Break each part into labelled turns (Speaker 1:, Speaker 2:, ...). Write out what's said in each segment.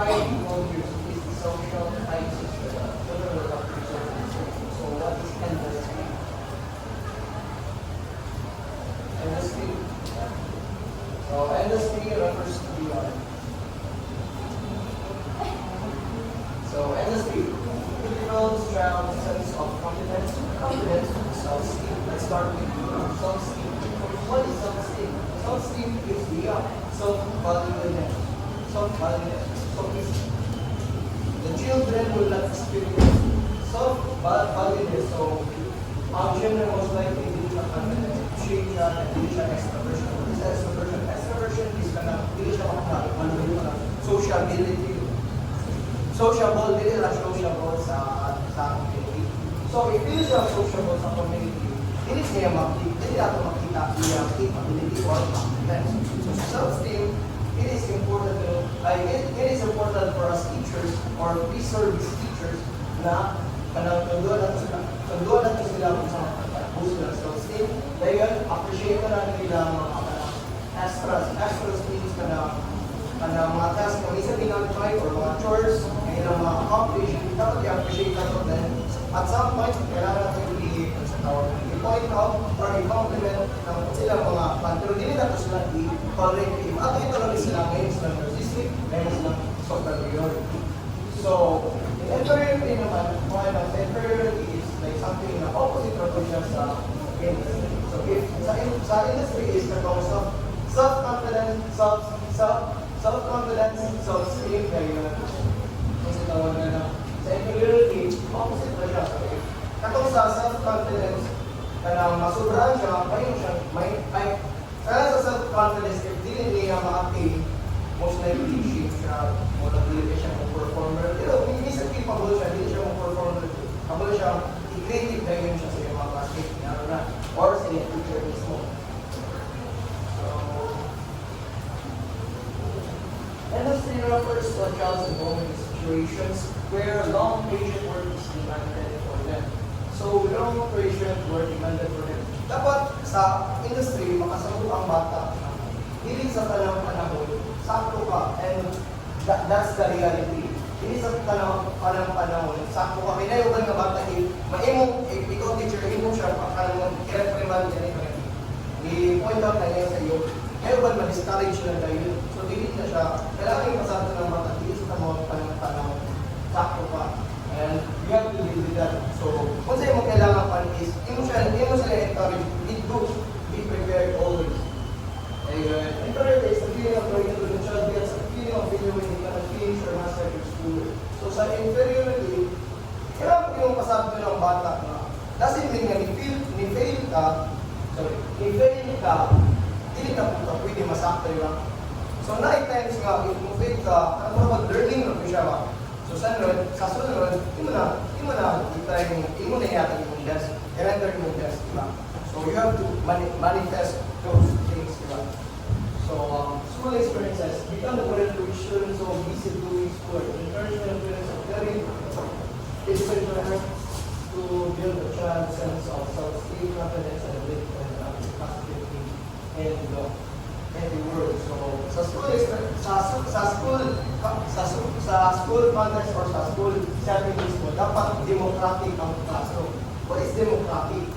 Speaker 1: 5 modules is the social sciences. So what is industry? Industry. So industry refers to the so industry builds around sense of confidence, self-esteem. Let's start with self-esteem. What is self-esteem? Self-esteem is the self-valuedness. Self-valuedness. So if the children will not experience self-valuedness, so children most likely hindi siya confident, change siya, and hindi siya extraversion. What is extraversion? Extraversion is hindi siya sociability. Sociable, dili na sociable sa community. So if hindi siya sociable sa community, dili niya nato makita niya capability or competence. So self-esteem, it is important for us teachers or pre-service teachers na tunduan nato sila sa boost ng self-esteem. Dahil appreciate na nila mga extras means na mga tasks na isa pinag-try or mga chores na mga accomplish, dapat i-appreciate natin. Then, at some point, kailangan natin i-point out or i-compliment ng silang mga fan. Pero hindi natin sila i-tolerate. Ato ito lang sila ngayon sila narcissistic, ngayon sila superiority. So, in inferiority naman, inferiority is like something na opposite natin siya sa industry. So, if sa industry is katong self-confidence, self-confidence, self-esteem, kaya kasi tawag na sa inferiority, opposite na siya. Katong sa self-confidence, kaya masubrahan siya, kaya sa self-confidence, if hindi niya ma-attain, most likely shape siya, motivate siya ng performer. Pero hindi sa capable siya, hindi siya ng performer. Capable siya, i-creative na yun siya sa iyo mga classmates niya na, or sa iyo teacher mismo. Industry refers to a child's involvement in situations where long patient work is demanded for them. So, long patient work demanded for them. Dapat sa industry, makasagot ang bata. Hindi sa talang panahon, sakto ka, and that's the reality. Hindi sa talang panahon, sakto ka. May nayugan nga bata, ikaw teacher, ikaw siya, i-reprimand niya i-point out na niya sa iyo. Nayugan, ma-discourage na tayo. So, hindi na siya, kailangan yung pasado ng bata, hindi sa panahon, sakto ka. And you have to deal with that. So, kung sa'yo mo kailangan pa is, hindi mo sila encourage, be prepared always. Inferiority is the feeling of going into the child gets a feeling of failure when you cannot finish or master your school. So sa inferiority, kailangan mo yung pasabto ng bata na doesn't mean na ni-fail ka, hindi ka pwede masakto yun. So 9 times nga, if mo fail ka, ano mag-learning na siya ba? So sa sunod, hindi mo na yata yung best, i-render yung best, diba? So you have to manifest those things, diba? So, school experiences become the point to which students are busy doing school. Encouragement of parents are very difficult to build a child's sense of self-esteem, confidence, and ability and positivity in the world. So, sa school context or sa school setting mismo, dapat democratic ang classroom. What is democratic?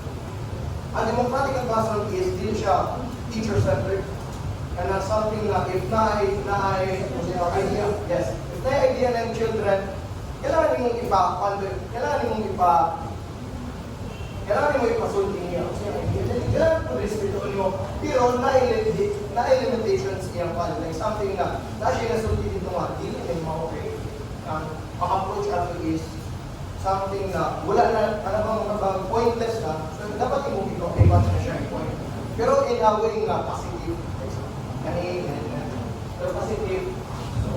Speaker 1: Ang democratic ang classroom is din siya teacher-centered. And that's something na if na idea, yes, if na idea ng children, kailangan mong ipasulti niya. Kailangan mo respeto mo. Pero na-limitations niyang pala. Like something na siya nasulti dito nga, hindi na yung ma-okay. Ang approach ato is something na wala na, pointless na. So dapat yung movie ko, okay, ba't na siya yung point. Pero in a way nga, positive. Pero positive. So,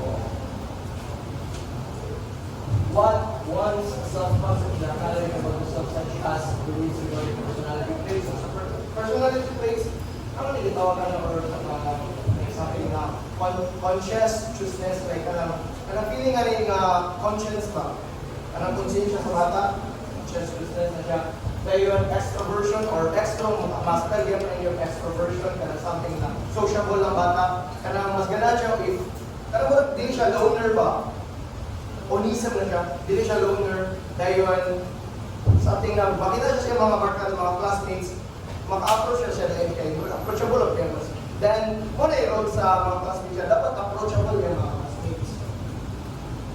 Speaker 1: what one's self-concept na akala niya mag-usap such as beliefs regarding personality traits. So, personality traits, ano nilitawagan na or something na conscientiousness, like feeling nga rin conscience ba? Conscience sa bata, conscientiousness na siya. Kaya yung extroversion or master yan na yung extroversion, kaya something na sociable ng bata, kaya mas gana siya if, kaya mo, di siya loner ba? onism na siya, dili siya loner, dahil something na makita siya mga barkada, mga classmates, maka-approach siya dahil kay approachable of them. Then, muna yung role sa mga classmates siya, dapat approachable yung mga classmates.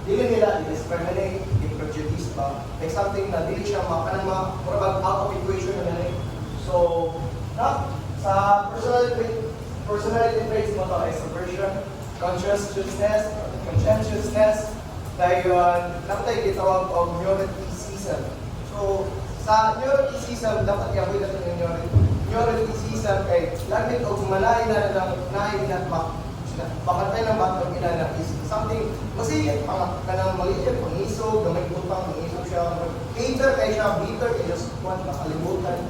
Speaker 1: Dili nila, i-discriminate, i-prejudice ba, like something na dili siya makanang mga out of equation na nila. So, sa personality traits mo to, extroversion, conscientiousness, dahil namatay gitawag o neuroticism. So, sa neuroticism, dapat i-avoid natin yung neuroticism kay lagit o malayo na lang naibinatmak. Pakatay ng batang inana is something, kasi kanang maliit, pangisog, gamay utang, pangisog siya, hater kay siya, bitter, kay just want makalimutan.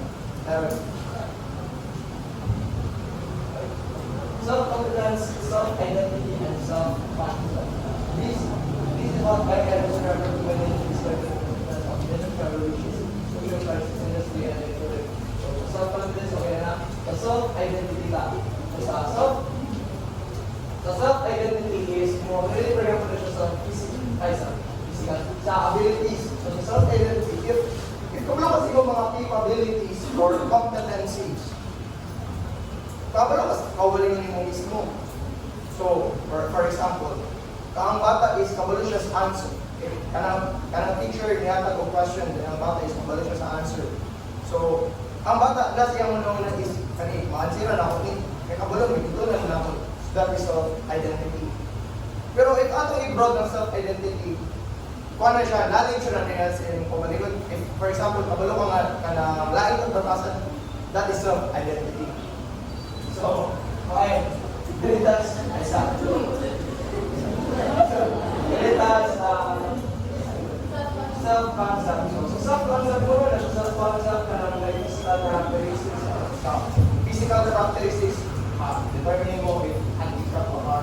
Speaker 1: Self-confidence, self-identity, and self-confidence. This is what I can describe when it is like which is social crisis industry and economic. So, self-confidence, okay na. The self-identity lang. The self-identity is more really very important sa physical, sa abilities. So, the self-identity, if kabalo kasi yung mga capabilities or competencies, kabalo kasi kawaling mo mismo. So, for example, ang bata is kabalo siya sa answer. If kanang teacher niya o question, ang bata is kabalo siya sa answer. So, ang bata, na siya mo na is, maansira na ako ni, kaya kabalo, may ito na ako. That is self-identity. Pero if atong i-broad ng self-identity, kung ano siya, knowledge na niya sa iyong kumalikot. If, for example, kabalo ka na lain ng batasan, that is self-identity. So, okay, dilitas, ay sa. Dilitas, self-concept. So, self-concept mo na siya, self-concept ka ng physical characteristics. Physical characteristics, determining mo if handicap ba ka,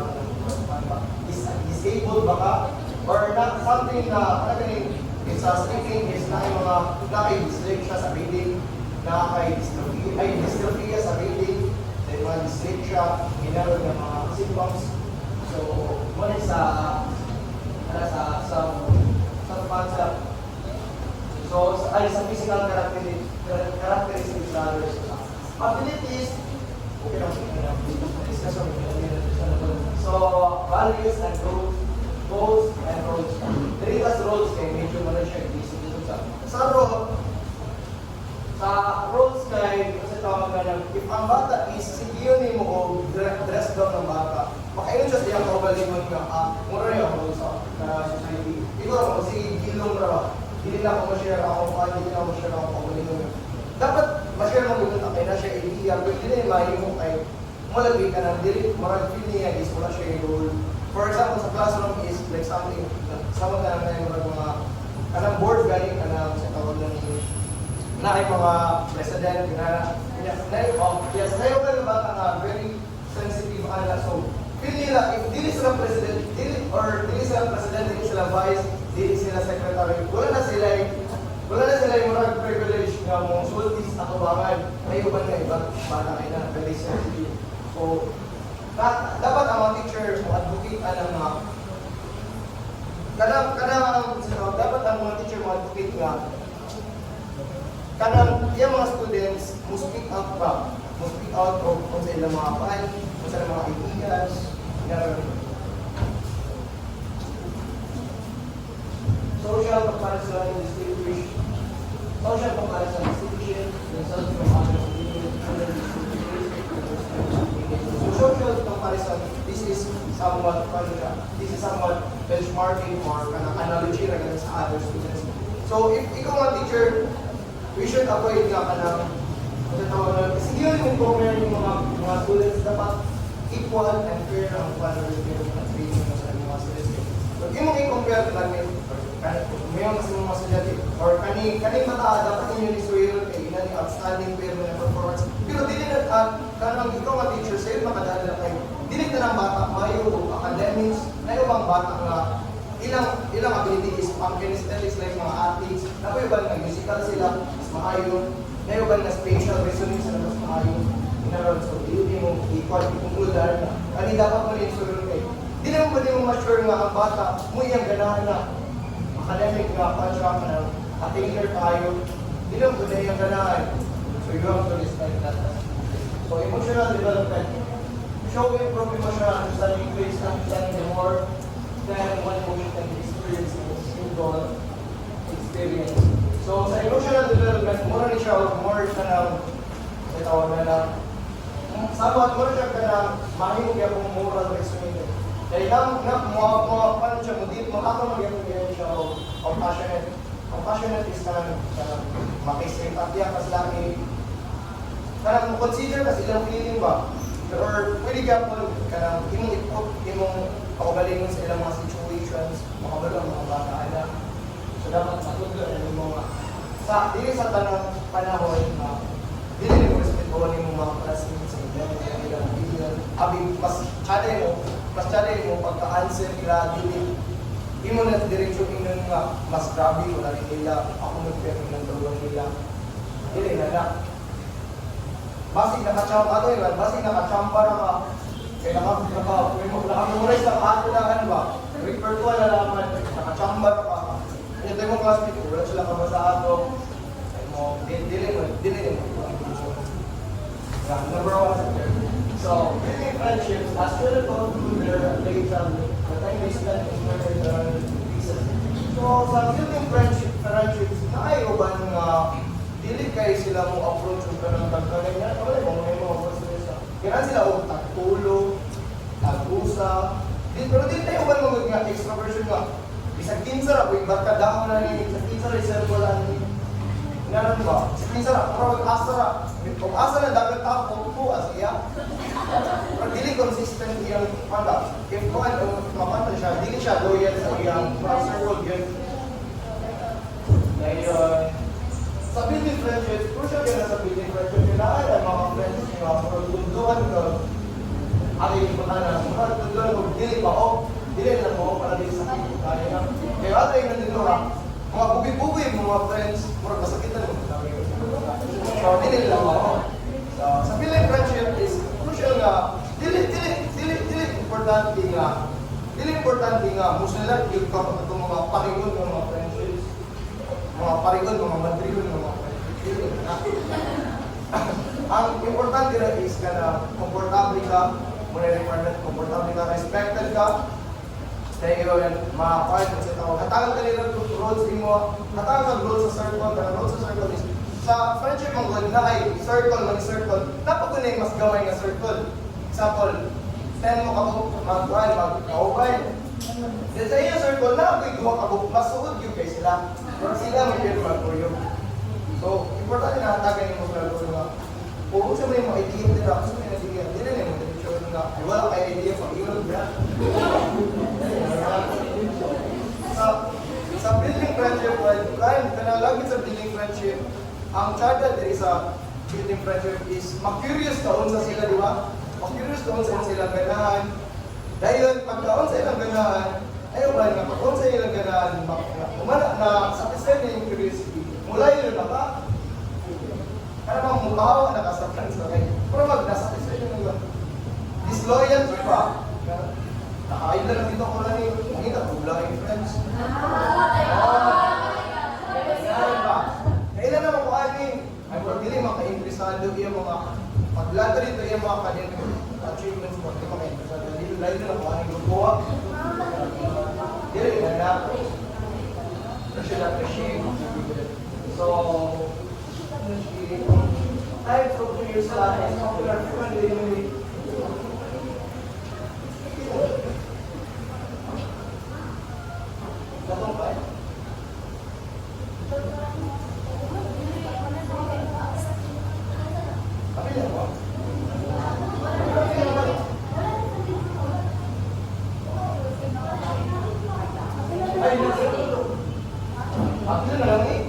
Speaker 1: disabled ba ka, or not something na, it's speaking is na yung mga naka-dyslexia sa reading, naka-dyslexia sa reading, then mga dyslexia, ginagawa ng mga symptoms. So, muna sa self-concept. So, sa physical characteristics na others. Abilities, okay lang, discussion. So, values and goals and roles. Deritas roles kay medyo mo na siya i-isip sa roles kay, kasi tawag ka lang, if ang bata is sigiyon mo o dress down ng bata, makainin siya siyang kaugalingon nga, mura niya ako sa society. Ito ako, si Gilong Rara, hindi na ako ma-share ako, hindi na ako ma-share ako kaugalingon. Dapat ma-share mo dito na siya idea, pero hindi na yung mahimo kay malagay ka ng dili, marag feel niya is wala siya yung role. For example, sa classroom is like something, sama ka na yung mga kanang board galing ka na sa tawag na ay mga president, yes, nayo ka na bata nga, very sensitive ka na. So, feel nila, if dili sila president, dili sila vice, dili sila secretary, wala na sila yung mga privilege nga mong sultis at ubangan, may uban na iba, bata kayo na, very sensitive. So, dapat ang mga teacher mo advocate ng mga dapat ang mga teacher mo advocate nga yung mga students mo speak out kung sa ilang mga pan, kung sa ilang mga ideas, social comparison distinguish, social comparison distinction, themselves from others, social comparison, this is somewhat benchmarking or analogy regarding sa other students. So if ikaw mga teacher, we should avoid nga kasi yun yung compare yung mga students dapat equal and fair ang value ng training mo sa mga students. So yung mga i-compare namin, may mga estudyante or kaning mata dapat yun yung isuyo kay ina ni outstanding pero na performance. Pero dili na kanang ikaw mga teacher sa'yo makadaan na kayo. Dili na ng bata mayo academics, na yung mga bata nga ilang abilities, ang kinesthetics like mga athletes, na po yung nga musical sila, mas maayon, na yung nga spatial reasoning sila, mas maayon. Inaroon, so hindi mo equal, i-conclude na, dapat mo rin isuyo kayo. Di naman pwede mo ma-sure nga ang bata, mo iyang ganahan na, academic nga contract na attinger tayo, hindi lang good yung ganahan. So you have to respect that. So emotional development. Show improve emotional understanding, increase understanding more than one emotion can be experienced in single experience. So sa emotional development, mura ni siya more ka ng tawag na lang. Sabot mo siya ka ng mahimog yung moral reasoning. Kaya paano siya mo dito, makakamagyapin siya o compassionate. Compassionate is kanang makisimpatya kas laki. Kanang consider kas ilang feeling ba? Or pwede ka po kanang imong ipot, imong kaugalingon sa ilang mga situations, makabalang mga bata na. So dapat matudlo na yung mga dili sa tanang panahon na dili mo respetuhan yung mga classmates sa ilang video. Abi, mas challenge mo pagka-answer nila, di mo na diretsyo inon nga, mas grabe ko na rin nila, ako nagpapin ng tulong nila. Dili na na. Basig nakachamba na ka, kaya nakamemorize na ka na ano ba, repertoire na naman, nakachamba na ka. Ito yung mga classmate ko, wala sila kabasa ato, dili mo. Number one. So, building friendships, as well as their later, the time they spend in their pieces. So, sa building friendships, naiuban nga, dili kayo sila mo approach yung kanang tagkalan yan. Wala mo, may mga personesa. Kailan sila o tagtulog, tag-usa. Pero di tayo ba mo nga extroversion nga. Isang kinsara, kung ibat ka damo na ni, isang kinsara, isang wala ni. Ngayon ba? Isang kinsara, pero asara. Kung asa na dapat ako, puas iya. Pero dili consistent iyang panda. If kung ano, mapanta siya, dili siya loyal sa iyang circle yun. Ngayon, sa building friendships, crucial yun na sa building friendships, yun na ay mga friends nyo, pagtunduan ko, ay pagtunduan ko, dili pa ako, dili na mo, para dili sa sakit, kaya na. Kaya ato yung nandito ha, mga bubi-bubi mga friends, murag masakitan mo. So, dili lang ako. So, sa building friendship is crucial nga, dili importante nga, musulat yung itong mga parigon ng mga friendships. Mga parigon, mga madrigon ng mga friendships. Ang importante na is ka na komportable ka, muna requirement, komportable ka, respected ka, kaya yun, mga part sa tao. Hatagal ka nila roads mo, hatagal ka roads sa circle is, sa friendship mong good na ay circle, napagunay mas gaway nga circle. Example, 10 mo mag-kaubay. Then sa iyo circle na, ako'y duwa kabuk, masuod yung kayo sila. Pero sila may pwede mag-tuyo. So, importante na hatagan yung mga lalo nga. Kung sa may mga idea nila, kung may idea, hindi na yung mga show nga, ay wala kayo idea, pag-iulog na. Sa building friendship, kahit kanalagin sa building friendship, ang charter diri sa building friendship is mag-curious kaon sa sila, di ba? Mag-curious kaon sa silang ganahan. Dahil pagkaon sa ilang ganahan, ayaw ba nga pagkaon sa ilang ganahan, umana na satisfied na yung curiosity. Mula yun na ba? Kaya bang mukhaw na kasaplan sa kayo. Pero nasa-satisfied yun na disloyalty pa. Nakain lang dito ko lang yung makita, buglaing friends. Kaya ba? Kailan naman ko ay pagdili maka-interesado yung mga paglato dito yung mga academic achievements mo, hindi maka-interesado. Dito layo na kung anong gumawa. Dili na na should appreciate. So, types of peers is popular frequently. Datang ba? Kami lang ba? Ay, ako na lang eh.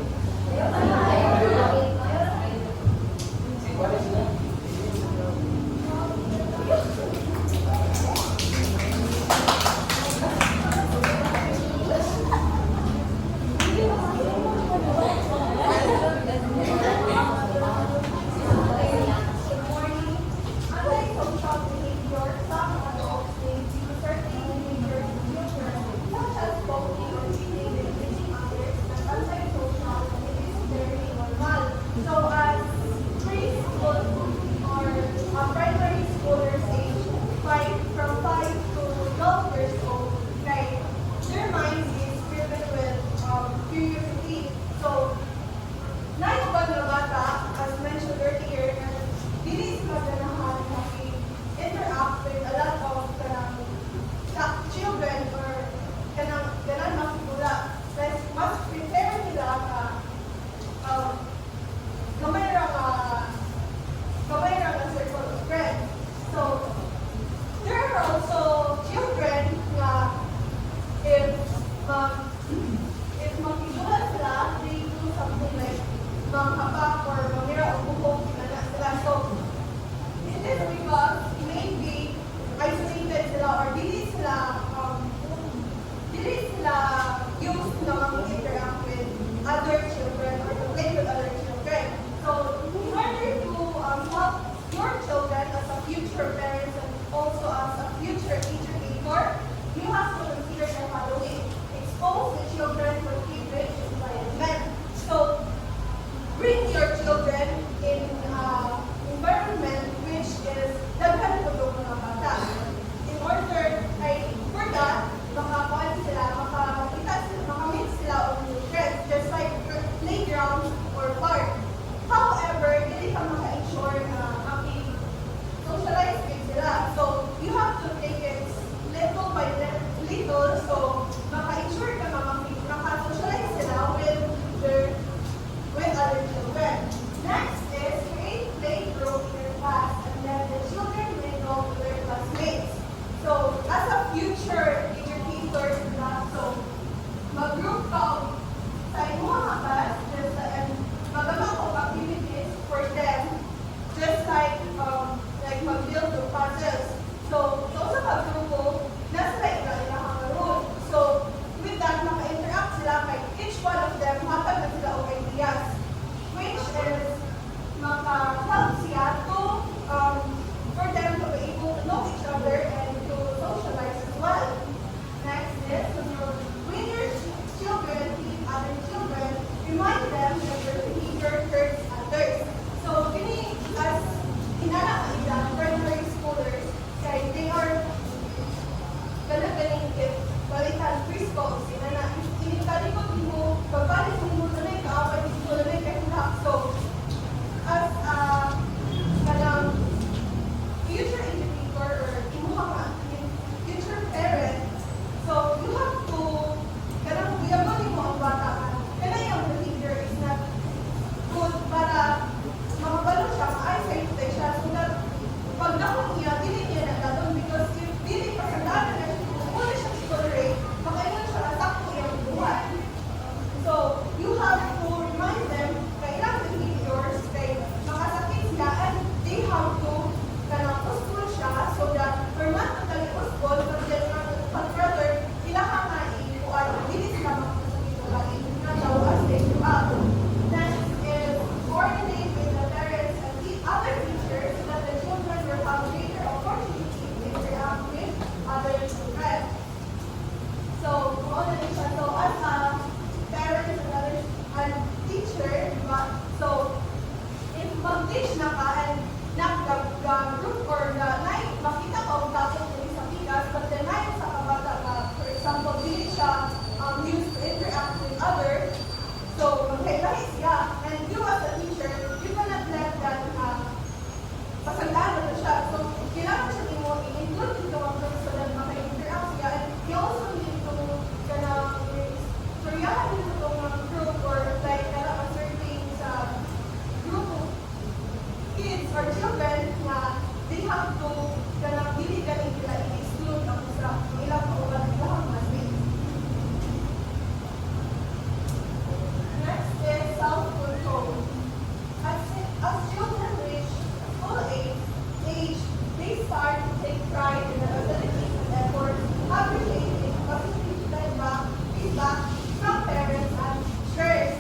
Speaker 2: feedback from parents and teachers.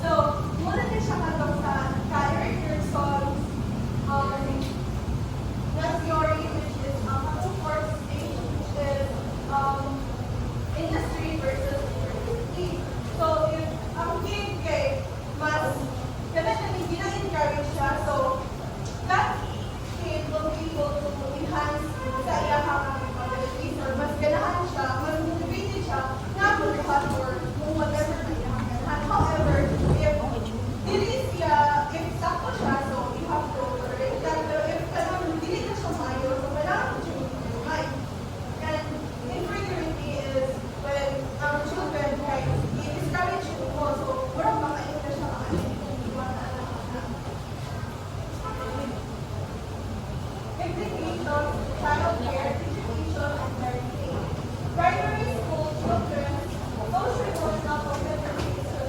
Speaker 2: So, muna din siya katong sa Eric Pearson's na theory, which is katong fourth stage, which is industry versus university. So, if ang kid kay mas definitely gina-encourage siya, so that kid will be able to enhance sa iyang abilities or mas ganahan siya, mas motivated siya na magbuhat or kung whatever na iyang ganahan. However, if sakto siya, so you have to tolerate that. Pero if kanang dili na siya maayo, so kailangan mo siya mag-mind. And inferiority is when ang children, right, i-discourage you mo, so parang makain na siya implications, child care, education, and parenting. Primary school children, social emotional competencies to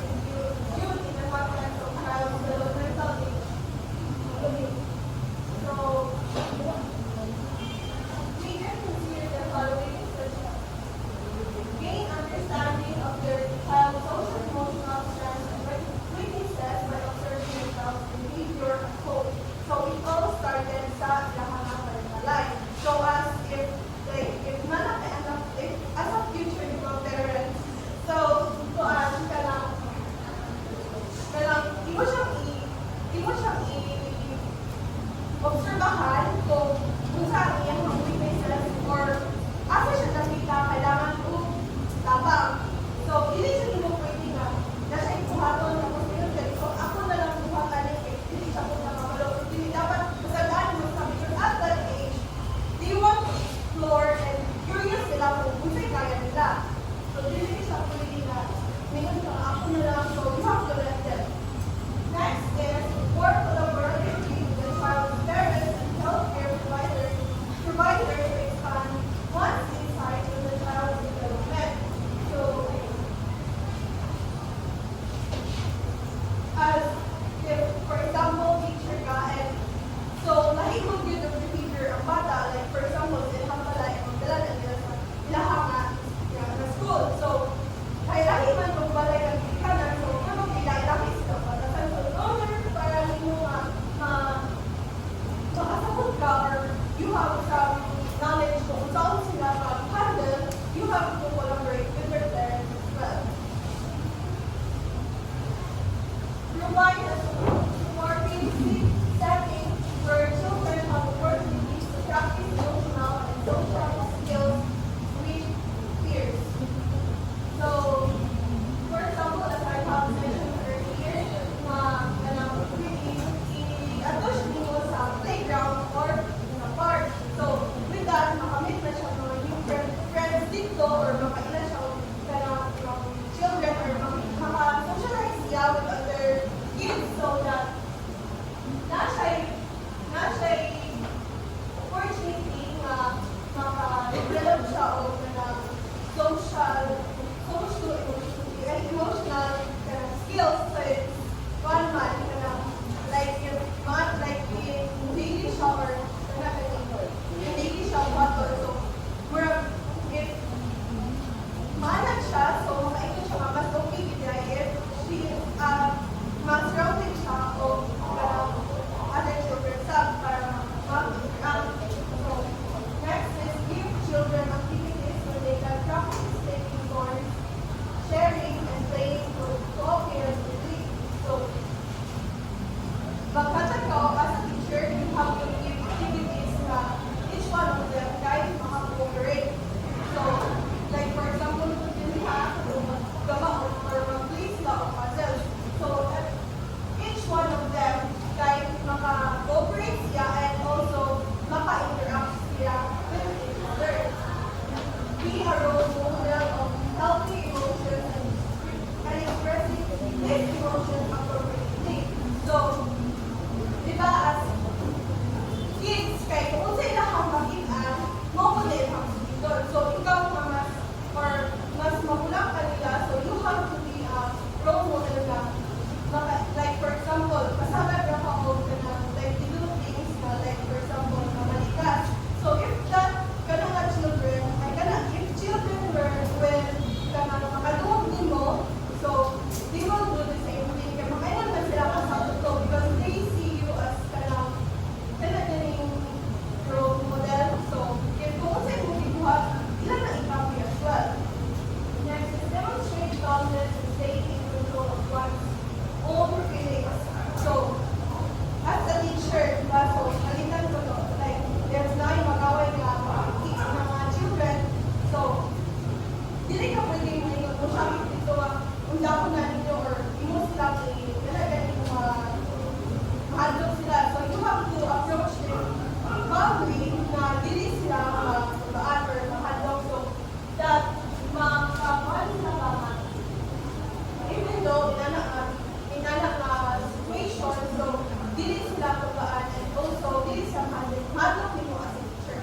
Speaker 2: youth in the context of child developmental needs. So, we can consider the following such as gain understanding of their child's social emotional strengths and weaknesses by observing themselves behavior at home. So it all started sa lahat ng life. So as if as a future parents, so imo siyang obserbahan kung saan iyang mga weaknesses or asa siya nakita kailangan tabang. So, hindi siya nimo pwede na siya ipuhaton na kung sino siya. So, ako na lang buhatan hindi siya po nakakalo. Hindi dapat masagaan mo sa because at that age, they want to explore and curious sila kung sa'yo kaya nila. So, hindi siya pwede na ngayon ka ako na lang. So, you have to let them. Next is work collaboratively with the child's parents and healthcare providers to expand one's insight into the child's development. So, as if, for example, teacher ka, and so, nahigog yun ang behavior ang bata. Like, for example, ilahang pala, magdala na nila sa ilahang na school. So, kahit man kung balay ang kikanan, so, pero ilahi sila bata. So, in order para mo makasabot ka or you have some knowledge kung saan sila mag-handle, you have to collaborate with your parents as well. Provide a supporting setting where children have opportunities to practice emotional and social skills with peers. So, for example, as I have mentioned earlier, i-attach niyo sa playground or in a park. So, with that, makamit na siya ng yung friends dito or makaila siya ng children or maka-socialize siya with other kids so that na siya opportunity na maka-develop siya o ng social emotional skills. So, it's one man like in daily shower, in daily shower, so if manag siya, so makaikot siya mas okay gina if she mas grounded siya o other children sa para so next is give children activities where they can practice taking turns, sharing and playing to co-parent with lead. So magkatag ka as a teacher, you have to give activities na each one of them guys maka-cooperate. So, like for example, kung you have to gama or mag-place na o puzzles. So, each one of them guys maka-cooperate siya and also maka-interact siya with each other. Be a role model of healthy emotions and expressing these emotions appropriately. So, diba as kids, kay kung sa ilahang mag-ian, mo ko din ang suliton. So, ikaw na mas magulang ka nila, so you have to be a role model na. Like, for example, kasama ka ako na, like, you do things na, like, for example, na malikas. So, if that, if children were, when, makagawa undang na ninyo or imo sila ilagay mo mahadlok sila. So you have to approach them calmly na dili sila mabaan or mahadlok. So that makakuha sila ba even though in anak situation, so dili sila mabaan and also dili sila mahadlok nimo as a teacher.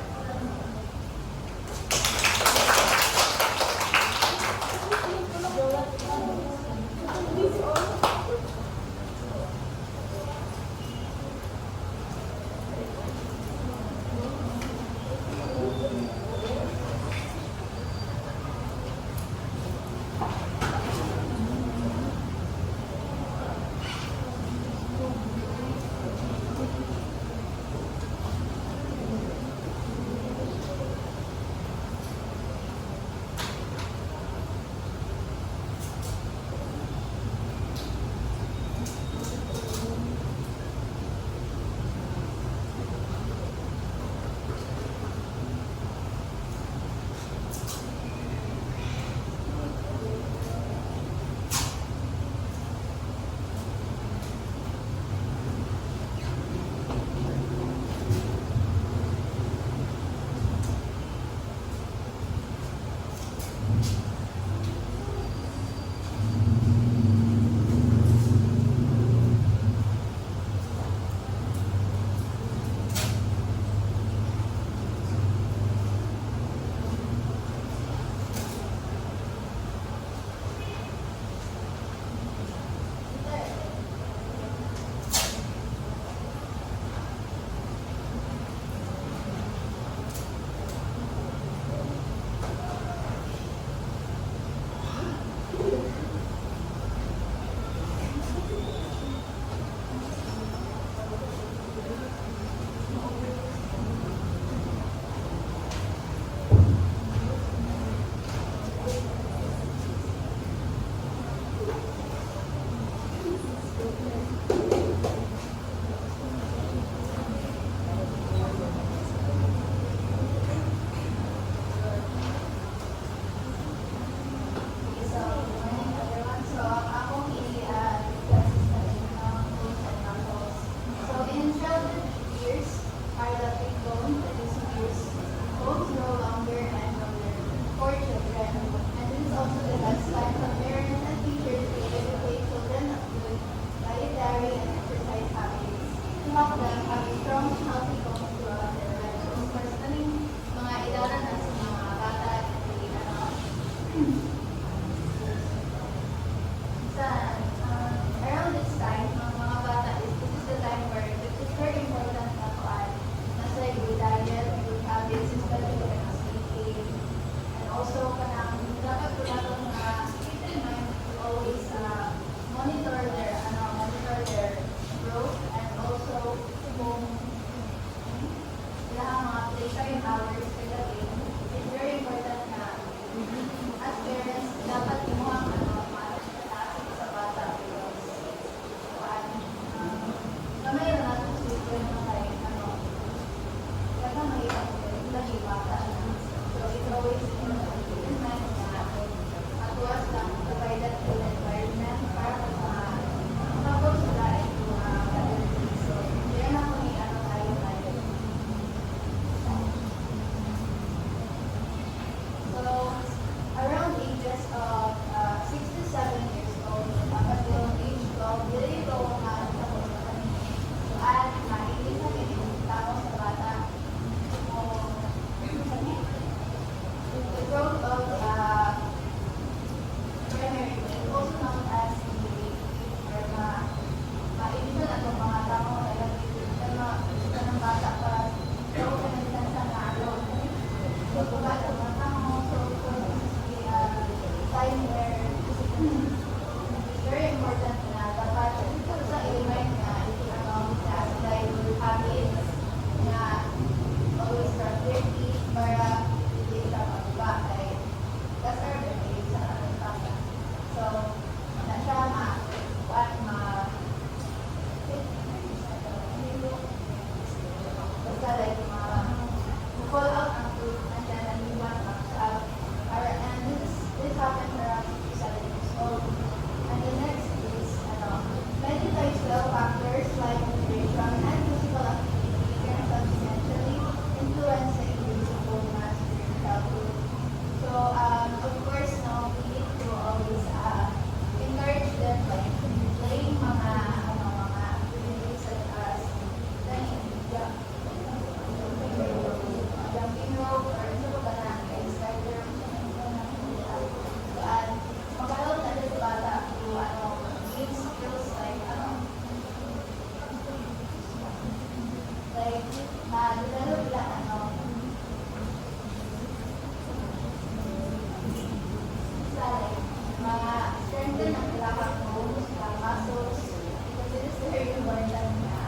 Speaker 2: din ang kailangan bones, muscles, because it is very important na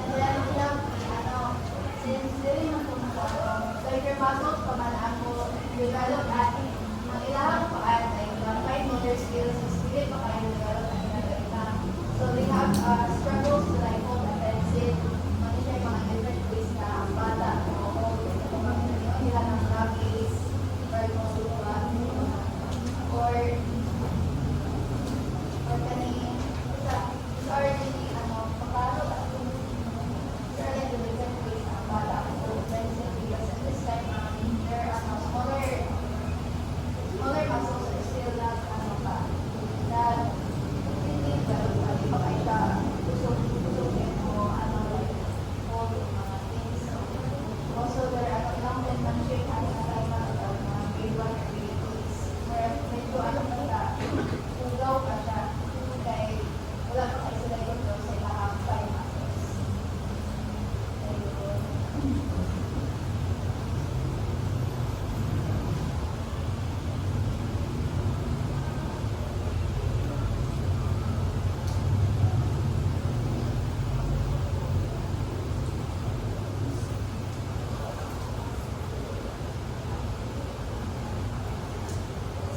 Speaker 2: And then, since dili man po like your muscles pa man ako, develop natin, ang ilang paan, like, fine motor skills, is really pa kayo develop na. So they have struggles to like hold a pencil, mag-isay mga different ways na bata, nila ng rabbits, or masuka, or kanin, isa already, papalo at already different ways na bata, so pencil, because at this time, there are smaller muscles are still not, that hindi ba pa kayo siya usok-usokin mo, like, hold mga things. Also, there are lang din mag-shake ang kasama ng mga grade 1 or grade 2 where medyo ugaw pa siya kay wala pa kayo sila yung daw sa ilang 5 muscles.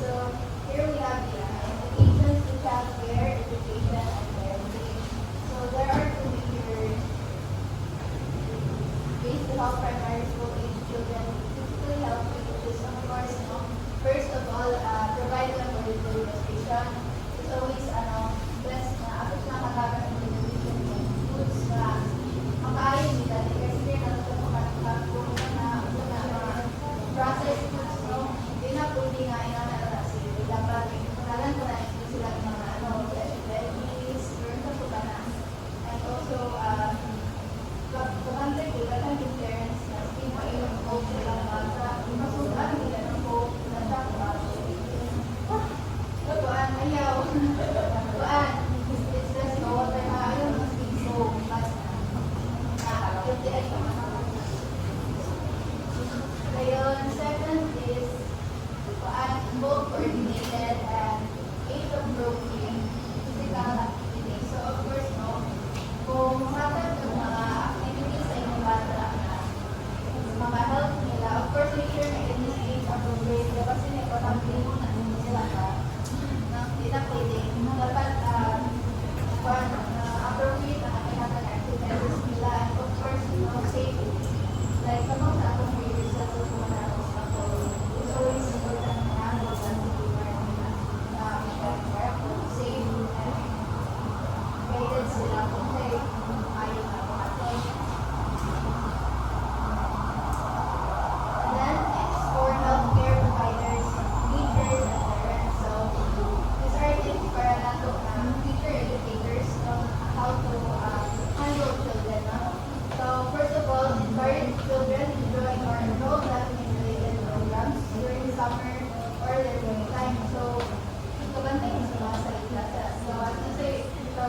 Speaker 2: So here we have the implications to child care, education, and parenting. So there are two major ways to help primary school age children physically healthy, which is of course, first of all, provide them with nutrition. It's always best na ako siya magagamit ng nutrition ng foods na makaayon nila. Kasi na ito mga processed foods, hindi na pwede nga dapat kailangan ko na ito sila ng mga veggies, meron na po ba na. And also, kapantay ko, dapat yung parents na skin pa yung coke nila ng bata, masukan nila ng coke na siya ko ba. Tuan, ayaw. Tuan, it's just no water na ayaw ng skin soap. But, yung tiyan pa man. Ngayon, second is, both coordinated and age-appropriate physical activity. So, of course, kung matag ng mga activities sa inyong bata na mga health nila, of course, make sure na it is age-appropriate. Kasi importante mo na nila ka na hindi na pwede. Dapat appropriate na kanilang activities nila. And of course, safe. Like, kapag sa akong years, sa mga naros ako, it's always important safe and guided sila kung kayo ayaw na pumatay. And then, next for healthcare providers, teachers, and parents. So, these are tips para nato na future educators on how to handle children. So, first of all, encourage children to join or enroll them in related programs during summer or their break time. So, kabantay mo sa mga salita. So, kasi ito,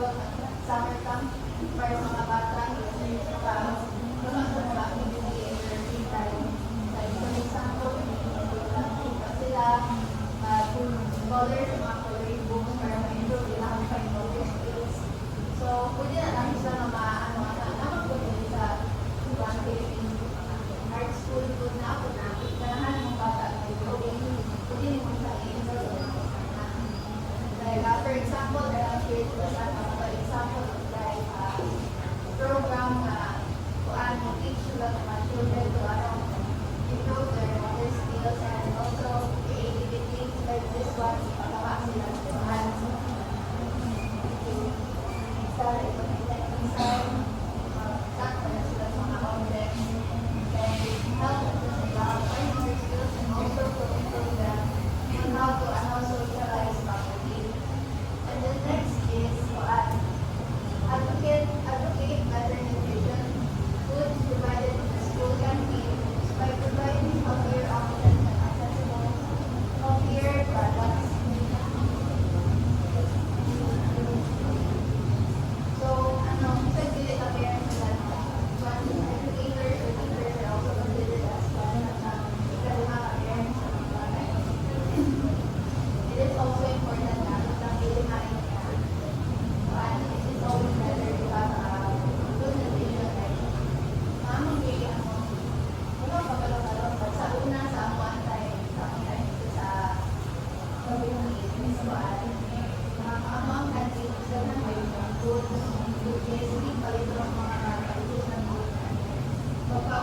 Speaker 2: summer camp para sa mga bata, mga activity in their free time. Like, for example, sila, color sa mga coloring books para ma-improve nila ang fine motor skills. So, pwede na lang sila na nakapagpuli sa plantation, art school po na ako na, kailangan mong bata na drawing, pwede mo sa for example, there are kids that for example, like program na kuan mo teach sila mga children to improve their motor skills and also creativity like this one,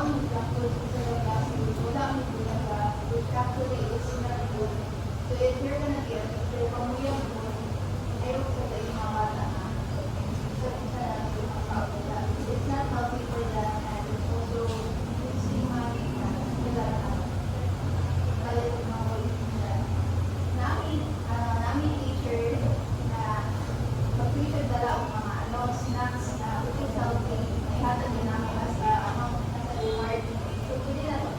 Speaker 2: ang black food sa gas food, wala ang bulaga, which actually is not good. So if you're gonna get the pamuyang food, ayaw ko sa yung mga bata na it's not healthy for them and it's also using money na nila balik ng mga nila. Namin teacher na pag-teacher dala ang mga snacks na which is healthy, may hatag din namin as reward. So, pwede na ito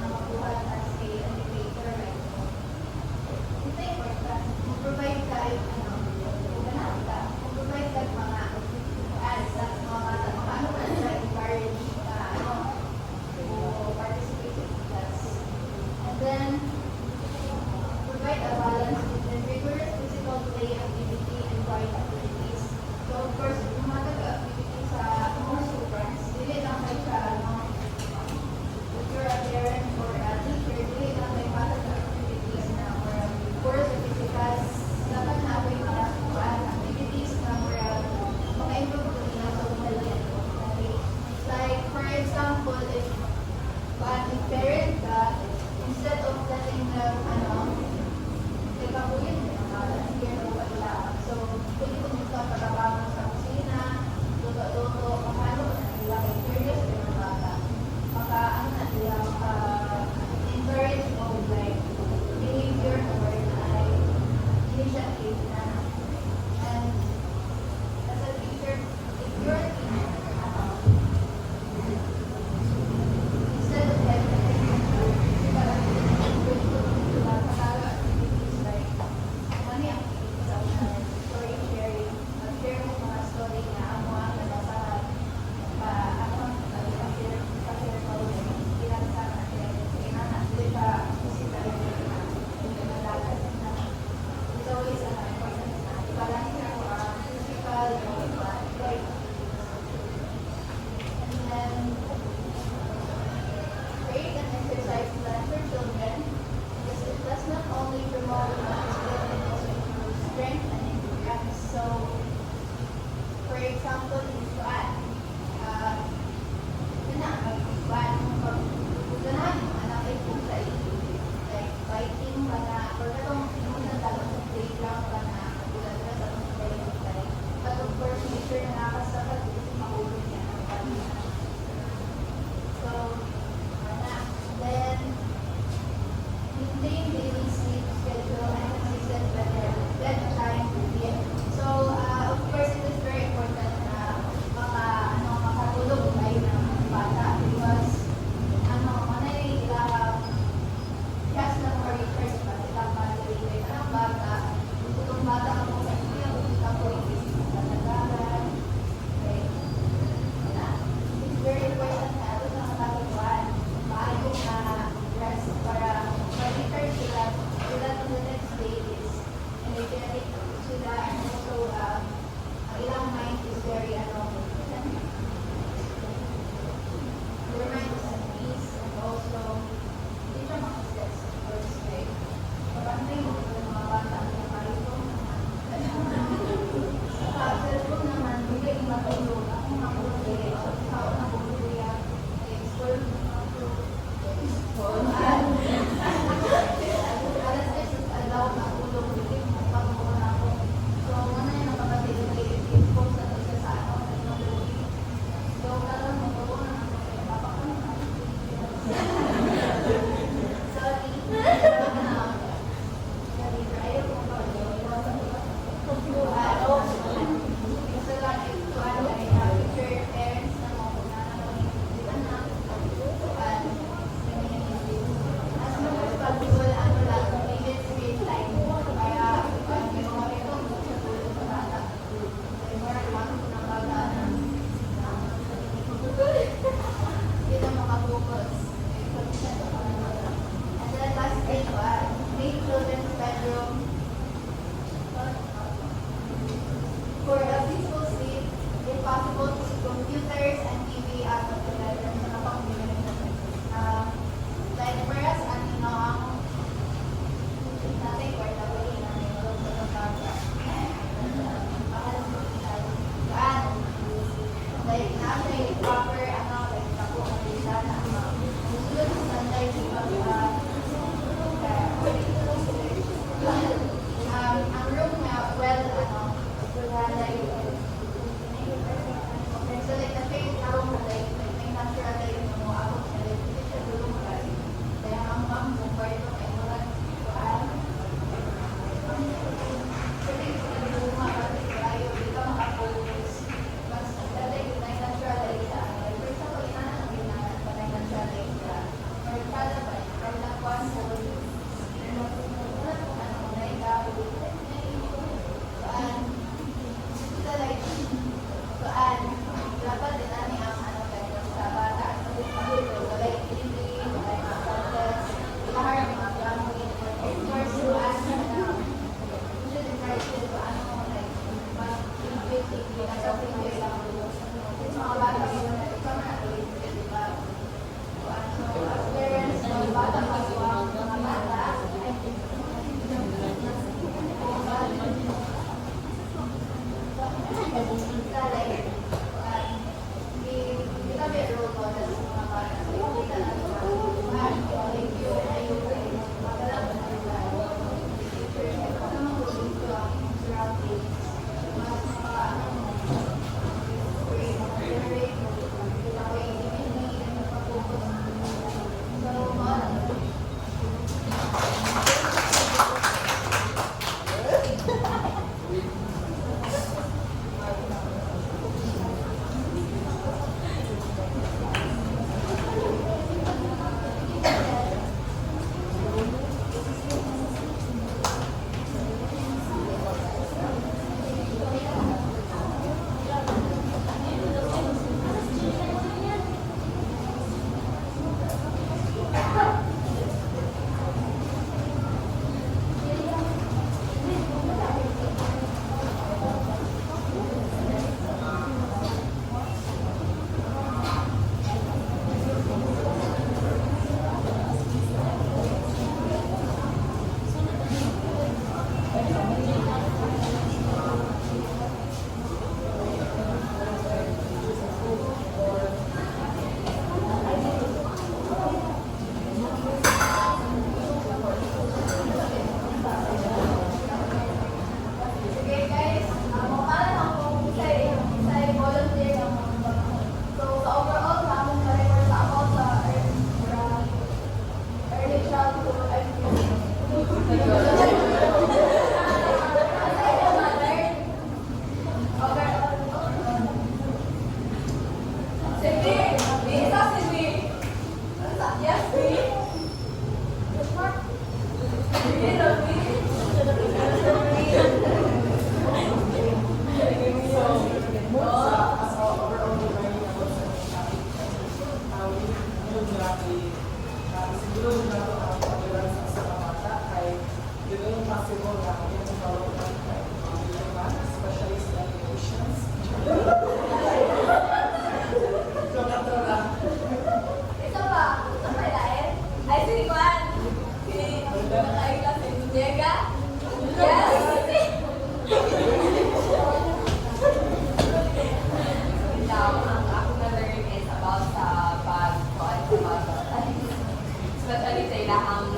Speaker 3: Especially sa ilahang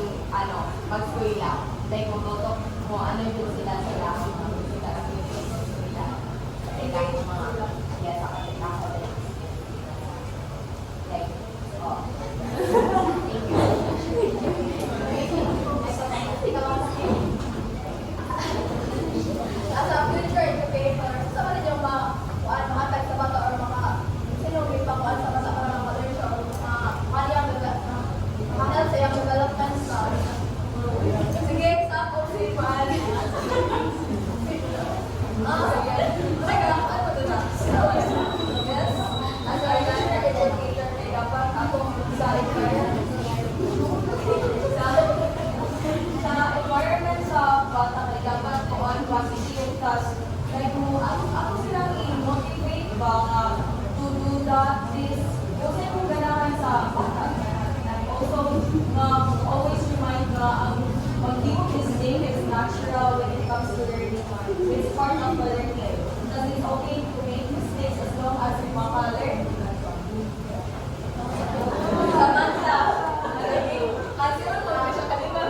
Speaker 3: mag-skwela. Like, magtutok mo ano yung sila sa ilahang mag-skwela. Sa ilahang mga yes, sa kanila ko din. Like, oh. Thank you.
Speaker 2: As a future educator, sa mga yung makatag sa bata or sinugit pa kuan sa bata para makalernsya or makaliang mahal sa iyang development sa sige, example si Juan. Ano doon na? Yes. As a future educator, may dapat akong sa environment sa bata may dapat kuan positive tas like ako silang i-motivate ba nga to do that this kasi kung ganahan sa bata and also always remind na ang mag-make mistake is natural when it comes to learning. It's part of the learning. Because it's okay to make mistakes as long as you maka-learn. Samantha, kasi ano ko siya kanina.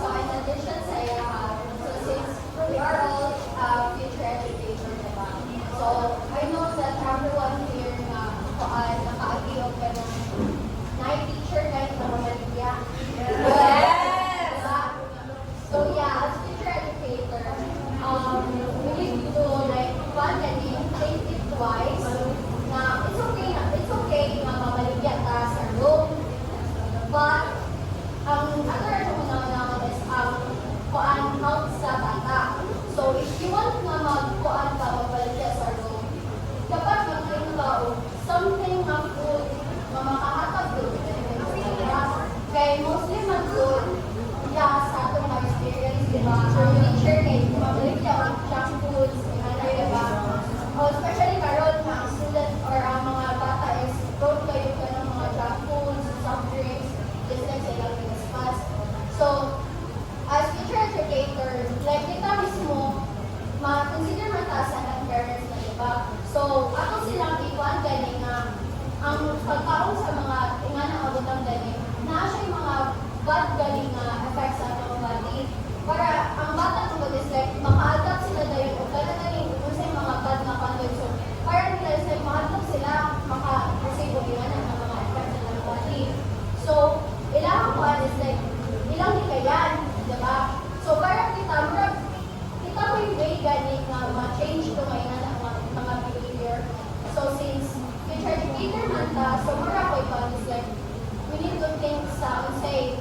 Speaker 4: So in addition sa so since we are all future educators, diba? So I know that everyone here naka-agree ka ng night teacher, night na mamalibya.
Speaker 2: Yes!
Speaker 4: So yeah, as future educator, we need to like think it twice na it's okay na mamalibya ta sa room, but ang other naman is kuan help sa bata. So if you want na magkuan ka mabalita sa room, dapat mag-train ka o something na food na makahatag doon. Kaya mostly mag-food sa atong experience, di ba? Ang teacher kay mabalita o junk foods, diba? O especially karon mga student or ang mga bata is prone kayo ka ng mga junk foods, soft drinks, just like sa ilang discuss. So, as future educator, like kita mismo, ma-consider man ta sa anak parents na, diba? So, ako silang ikuan gani nga, ang pagkaon sa mga ingana abutang gani, na siya yung mga bad gani nga effects sa atong body. Para ang bata kung is like, maka-adapt sila dahil o kaya gani, kung sa mga bad na content. So, para nila is like, maka-adapt sila, maka-receive o ingana ng mga effects sa atong body. So, ilang kuan is like, ilang hikayan, diba? So, parang kita mo yung way gani nga ma-change ko ngayon na mga behavior. So, since future educator man ta, so mura ko ikaw is like, we need to think sa, say,